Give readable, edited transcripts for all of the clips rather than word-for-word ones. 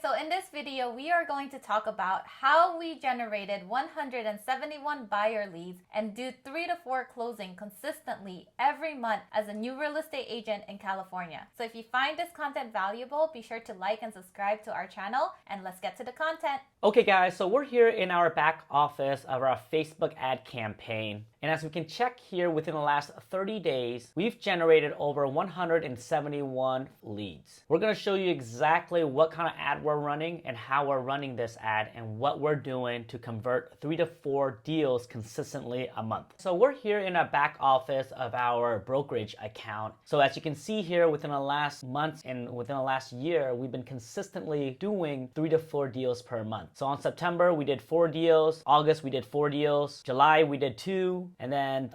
So in this video, we are going to talk about how we generated 171 buyer leads and do 3 to 4 closing consistently every month as a new real estate agent in California. So if you find this content valuable, be sure to like and subscribe to our channel, and let's get to the content. Okay guys, so we're here in our back office of our Facebook ad campaign. And as we can check here, within the last 30 days, we've generated over 171 leads. We're gonna show you exactly what kind of ad we're running and how we're running this ad and what we're doing to convert 3 to 4 deals consistently a month. So we're here in our back office of our brokerage account. So as you can see here, within the last month and within the last year, we've been consistently doing 3 to 4 deals per month. So on September, we did 4 deals. August, we did 4 deals. July, we did 2. And then,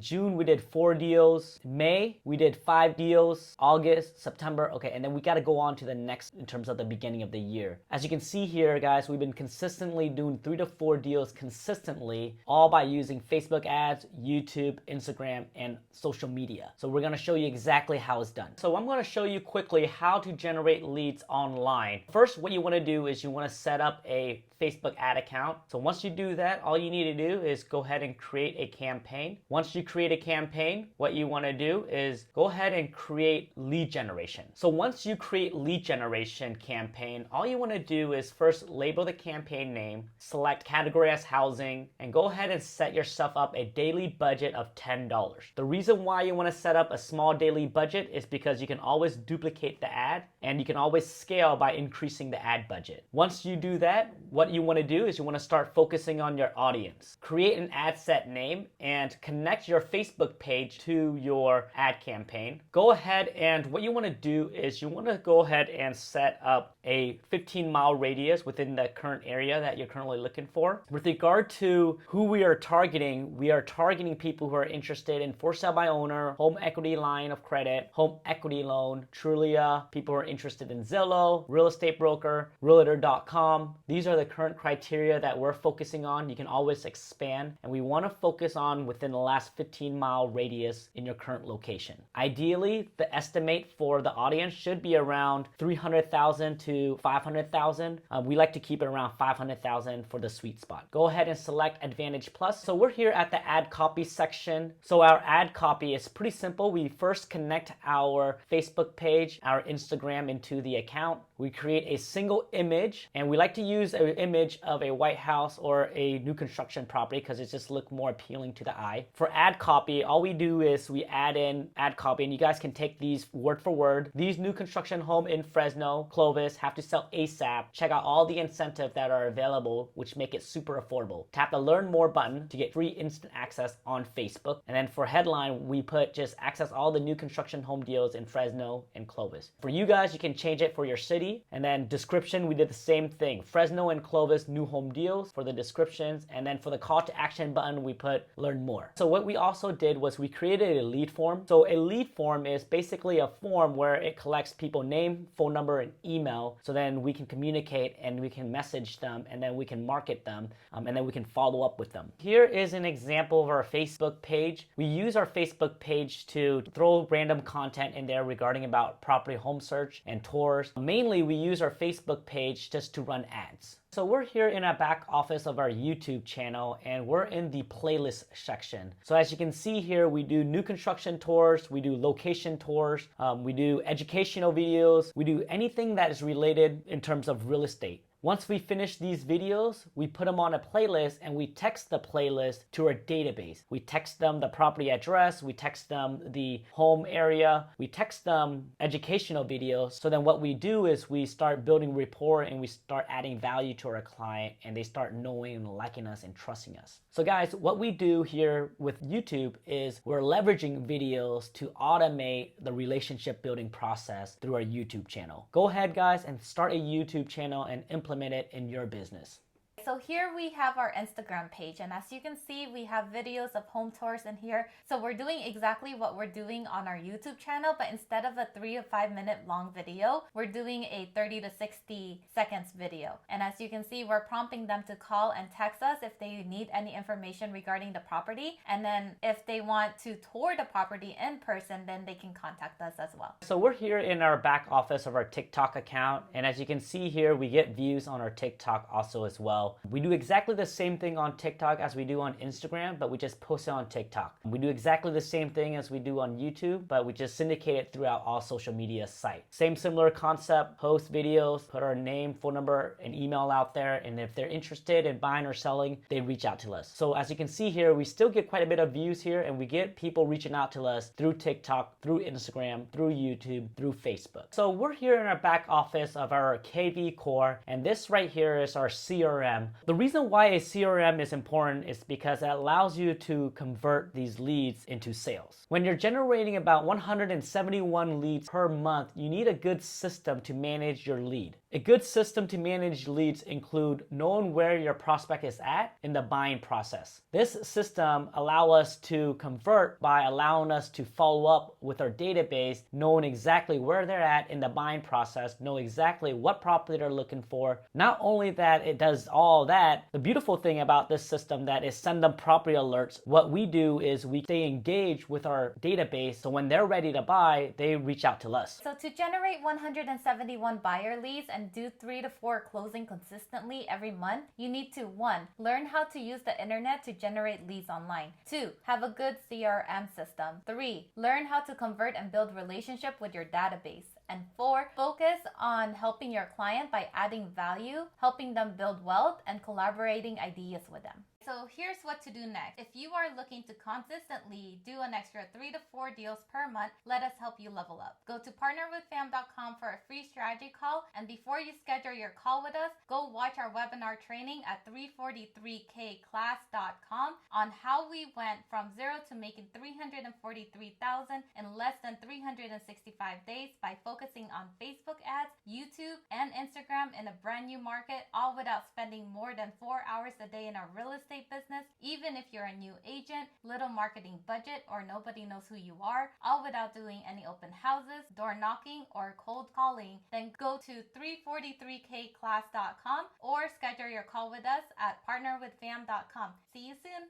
June, we did 4 deals. May, we did 5 deals. August, September, okay. And then we got to go on to the next in terms of the beginning of the year. As you can see here, guys, we've been consistently doing 3 to 4 deals consistently, all by using Facebook ads, YouTube, Instagram, and social media. So we're going to show you exactly how it's done. So I'm going to show you quickly how to generate leads online. First, what you want to do is you want to set up a Facebook ad account. So once you do that, all you need to do is go ahead and create a campaign. Once you create a campaign, what you want to do is go ahead and create lead generation. So once you create lead generation campaign, all you want to do is first label the campaign name, select category as housing, and go ahead and set yourself up a daily budget of $10. The reason why you want to set up a small daily budget is because you can always duplicate the ad and you can always scale by increasing the ad budget. Once you do that, what you want to do is you want to start focusing on your audience. Create an ad set name and connect your Facebook page to your ad campaign. Go ahead and what you want to do is you want to go ahead and set up a 15-mile radius within the current area that you're currently looking for. With regard to who we are targeting people who are interested in for sale by owner, home equity line of credit, home equity loan, Trulia, people who are interested in Zillow, real estate broker, realtor.com. These are the current criteria that we're focusing on. You can always expand, and we want to focus on within the last 15-mile radius in your current location. Ideally, the estimate for the audience should be around 300,000 to 500,000. We like to keep it around 500,000 for the sweet spot. Go ahead and select Advantage Plus. So we're here at the ad copy section. So our ad copy is pretty simple. We first connect our Facebook page, our Instagram into the account. We create a single image, and we like to use an image of a White House or a new construction property because it just looks more appealing to the eye. For ad copy, all we do is we add in ad copy, and you guys can take these word for word. These new construction home in Fresno, Clovis, have to sell ASAP. Check out all the incentives that are available, which make it super affordable. Tap the Learn More button to get free instant access on Facebook. And then for headline, we put just access all the new construction home deals in Fresno and Clovis. For you guys, you can change it for your city. And then description, we did the same thing. Fresno and Clovis new home deals for the descriptions. And then for the call to action button, we put Learn More. So what we also did was we created a lead form. So a lead form is basically a form where it collects people name, phone number, and email. So then we can communicate and we can message them, and then we can market them, and then we can follow up with them. Here is an example of our Facebook page. We use our Facebook page to throw random content in there regarding about property home search and tours. Mainly, we use our Facebook page just to run ads. So we're here in our back office of our YouTube channel, and we're in the playlist section. So as you can see here, we do new construction tours, we do location tours, we do educational videos, we do anything that is related in terms of real estate. Once we finish these videos, we put them on a playlist and we text the playlist to our database. We text them the property address, we text them the home area, we text them educational videos. So then what we do is we start building rapport and we start adding value to our client, and they start knowing and liking us and trusting us. So guys, what we do here with YouTube is we're leveraging videos to automate the relationship building process through our YouTube channel. Go ahead guys and start a YouTube channel and implement it in your business. So here we have our Instagram page, and as you can see, we have videos of home tours in here. So we're doing exactly what we're doing on our YouTube channel, but instead of a 3 to 5 minute long video, we're doing a 30 to 60 seconds video. And as you can see, we're prompting them to call and text us if they need any information regarding the property. And then if they want to tour the property in person, then they can contact us as well. So we're here in our back office of our TikTok account, and as you can see here, we get views on our TikTok also as well. We do exactly the same thing on TikTok as we do on Instagram, but we just post it on TikTok. We do exactly the same thing as we do on YouTube, but we just syndicate it throughout all social media sites. Same similar concept, post videos, put our name, phone number, and email out there, and if they're interested in buying or selling, they reach out to us. So as you can see here, we still get quite a bit of views here, and we get people reaching out to us through TikTok, through Instagram, through YouTube, through Facebook. So we're here in our back office of our KV core, and this right here is our CRM. The reason why a CRM is important is because it allows you to convert these leads into sales. When you're generating about 171 leads per month, you need a good system to manage your lead. A good system to manage leads include knowing where your prospect is at in the buying process. This system allows us to convert by allowing us to follow up with our database, knowing exactly where they're at in the buying process, know exactly what property they're looking for. Not only that it does all that, the beautiful thing about this system that is send them property alerts. What we do is we stay engaged with our database, so when they're ready to buy, they reach out to us. So to generate 171 buyer leads and do 3 to 4 closing consistently every month, you need to 1. Learn how to use the internet to generate leads online. 2. Have a good CRM system. 3. Learn how to convert and build relationship with your database. And 4, focus on helping your client by adding value, helping them build wealth, and collaborating ideas with them. So here's what to do next. If you are looking to consistently do an extra 3 to 4 deals per month, let us help you level up. Go to partnerwithfam.com for a free strategy call. And before you schedule your call with us, go watch our webinar training at 343kclass.com on how we went from zero to making $343,000 in less than 365 days by focusing on Facebook ads, YouTube, and Instagram in a brand new market, all without spending more than 4 hours a day in our real estate business. Even if you're a new agent, little marketing budget, or nobody knows who you are, all without doing any open houses, door knocking, or cold calling, then go to 343kclass.com or schedule your call with us at partnerwithfam.com. See you soon.